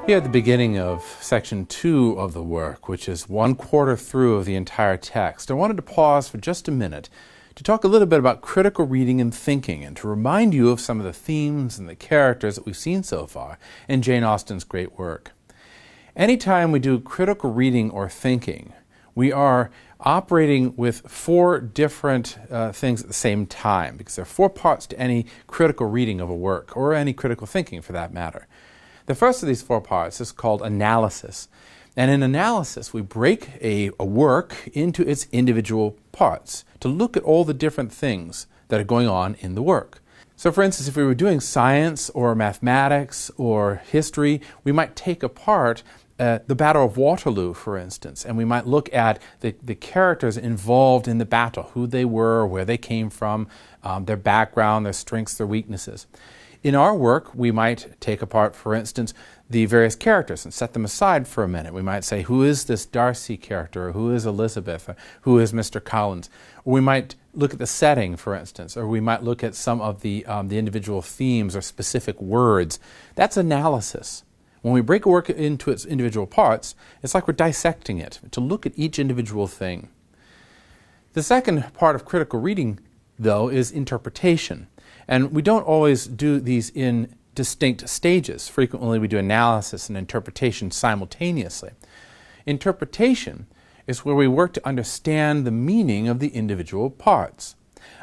Here at the beginning of section 2 of the work, which is 1/4 through of the entire text, I wanted to pause for just a minute to talk a little bit about critical reading and thinking and to remind you of some of the themes and the characters that we've seen so far in Jane Austen's great work. Anytime we do critical reading or thinking, we are operating with 4 different things at the same time, because there are 4 parts to any critical reading of a work, or any critical thinking for that matter. The first of these 4 parts is called analysis. And in analysis, we break a work into its individual parts to look at all the different things that are going on in the work. So for instance, if we were doing science or mathematics or history, we might take apart the Battle of Waterloo, for instance, and we might look at the characters involved in the battle, who they were, where they came from, their background, their strengths, their weaknesses. In our work, we might take apart, for instance, the various characters and set them aside for a minute. We might say, who is this Darcy character, or who is Elizabeth, or who is Mr. Collins? Or we might look at the setting, for instance, or we might look at some of the individual themes or specific words. That's analysis. When we break a work into its individual parts, it's like we're dissecting it, to look at each individual thing. The second part of critical reading, though, is interpretation. And we don't always do these in distinct stages. Frequently we do analysis and interpretation simultaneously. Interpretation is where we work to understand the meaning of the individual parts.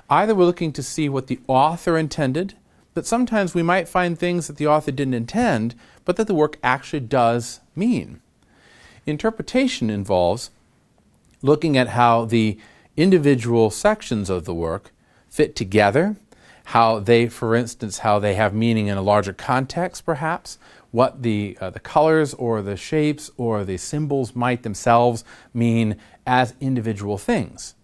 Either we're looking to see what the author intended, but sometimes we might find things that the author didn't intend, but that the work actually does mean. Interpretation involves looking at how the individual sections of the work fit together, how they, for instance, how they have meaning in a larger context, perhaps, what the colors or the shapes or the symbols might themselves mean as individual things.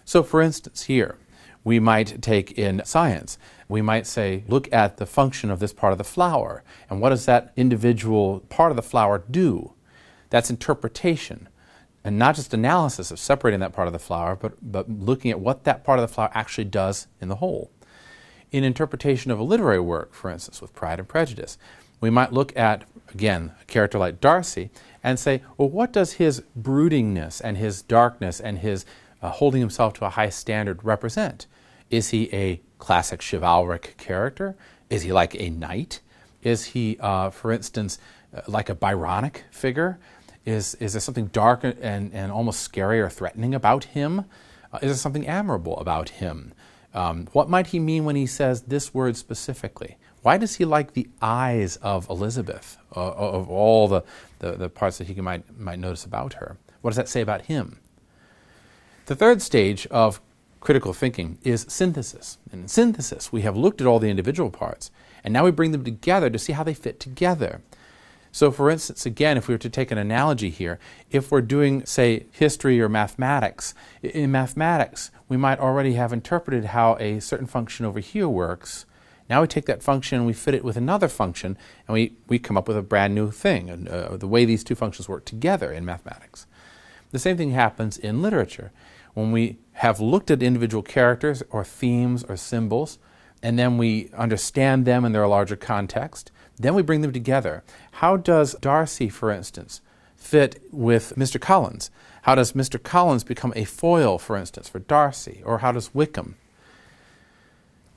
So, for instance, here, we might take in science, we might say, look at the function of this part of the flower, and what does that individual part of the flower do? That's interpretation. And not just analysis of separating that part of the flower, but looking at what that part of the flower actually does in the whole. In interpretation of a literary work, for instance, with Pride and Prejudice, we might look at, again, a character like Darcy and say, well, what does his broodingness and his darkness and his holding himself to a high standard represent? Is he a classic chivalric character? Is he like a knight? Is he, for instance, like a Byronic figure? Is there something dark and almost scary or threatening about him? Is there something admirable about him? What might he mean when he says this word specifically? Why does he like the eyes of Elizabeth, of all the parts that he might notice about her? What does that say about him? The third stage of critical thinking is synthesis. And in synthesis, we have looked at all the individual parts, and now we bring them together to see how they fit together. So for instance, again, if we were to take an analogy here, if we're doing, say, history or mathematics, in mathematics, we might already have interpreted how a certain function over here works. Now we take that function and we fit it with another function, and we come up with a brand new thing, and the way these two functions work together in mathematics. The same thing happens in literature. When we have looked at individual characters or themes or symbols, and then we understand them in their larger context, then we bring them together. How does Darcy, for instance, fit with Mr. Collins? How does Mr. Collins become a foil, for instance, for Darcy? Or how does Wickham?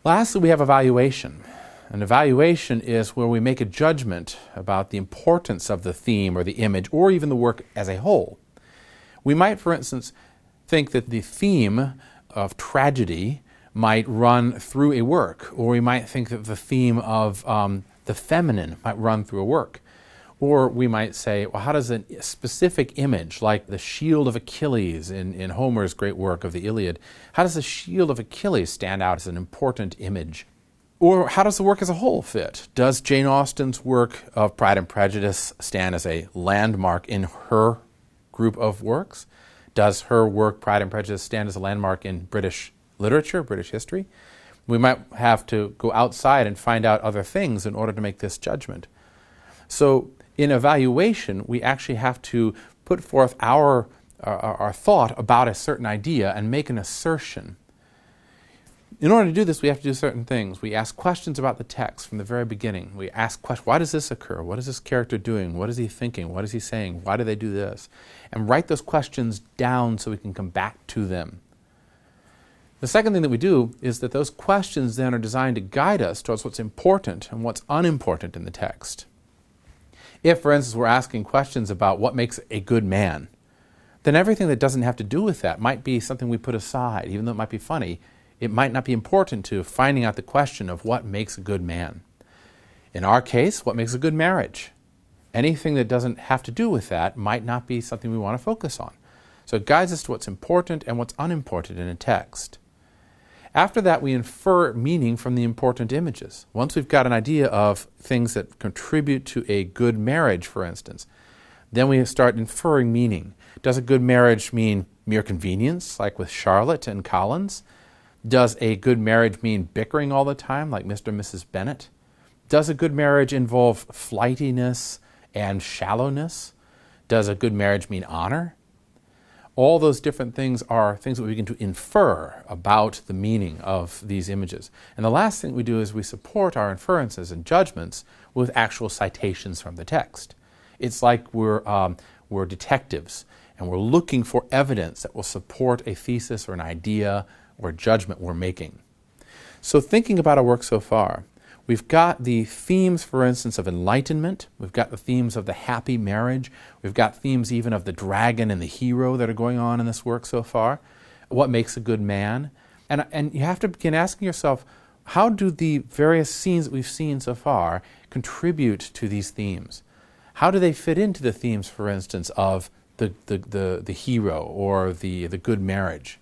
Lastly, we have evaluation. An evaluation is where we make a judgment about the importance of the theme or the image, or even the work as a whole. We might, for instance, think that the theme of tragedy might run through a work, or we might think that the theme of the feminine might run through a work. Or we might say, well, how does a specific image, like the shield of Achilles in Homer's great work of the Iliad, how does the shield of Achilles stand out as an important image? Or how does the work as a whole fit? Does Jane Austen's work of Pride and Prejudice stand as a landmark in her group of works? Does her work, Pride and Prejudice, stand as a landmark in British literature, British history? We might have to go outside and find out other things in order to make this judgment. So in evaluation, we actually have to put forth our thought about a certain idea and make an assertion. In order to do this, we have to do certain things. We ask questions about the text from the very beginning. We ask questions, why does this occur? What is this character doing? What is he thinking? What is he saying? Why do they do this? And write those questions down so we can come back to them. The second thing that we do is that those questions then are designed to guide us towards what's important and what's unimportant in the text. If, for instance, we're asking questions about what makes a good man, then everything that doesn't have to do with that might be something we put aside. Even though it might be funny, it might not be important to finding out the question of what makes a good man. In our case, what makes a good marriage? Anything that doesn't have to do with that might not be something we want to focus on. So it guides us to what's important and what's unimportant in a text. After that, we infer meaning from the important images. Once we've got an idea of things that contribute to a good marriage, for instance, then we start inferring meaning. Does a good marriage mean mere convenience, like with Charlotte and Collins? Does a good marriage mean bickering all the time, like Mr. and Mrs. Bennet? Does a good marriage involve flightiness and shallowness? Does a good marriage mean honor? All those different things are things that we begin to infer about the meaning of these images. And the last thing we do is we support our inferences and judgments with actual citations from the text. It's like we're detectives, and we're looking for evidence that will support a thesis or an idea or judgment we're making. So thinking about our work so far, we've got the themes, for instance, of enlightenment. We've got the themes of the happy marriage. We've got themes even of the dragon and the hero that are going on in this work so far. What makes a good man? And you have to begin asking yourself, how do the various scenes that we've seen so far contribute to these themes? How do they fit into the themes, for instance, of the hero or the good marriage?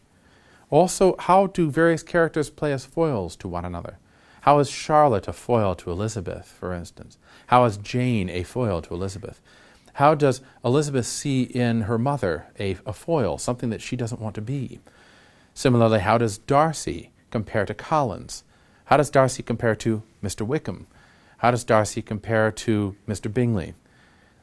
Also, how do various characters play as foils to one another? How is Charlotte a foil to Elizabeth, for instance? How is Jane a foil to Elizabeth? How does Elizabeth see in her mother a foil, something that she doesn't want to be? Similarly, how does Darcy compare to Collins? How does Darcy compare to Mr. Wickham? How does Darcy compare to Mr. Bingley?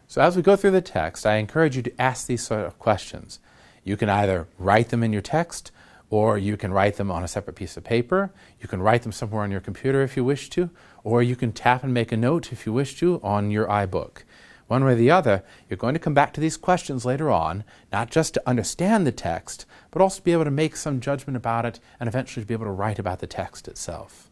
So as we go through the text, I encourage you to ask these sort of questions. You can either write them in your text, or you can write them on a separate piece of paper. You can write them somewhere on your computer if you wish to, or you can tap and make a note if you wish to on your iBook. One way or the other, you're going to come back to these questions later on, not just to understand the text, but also to be able to make some judgment about it and eventually to be able to write about the text itself.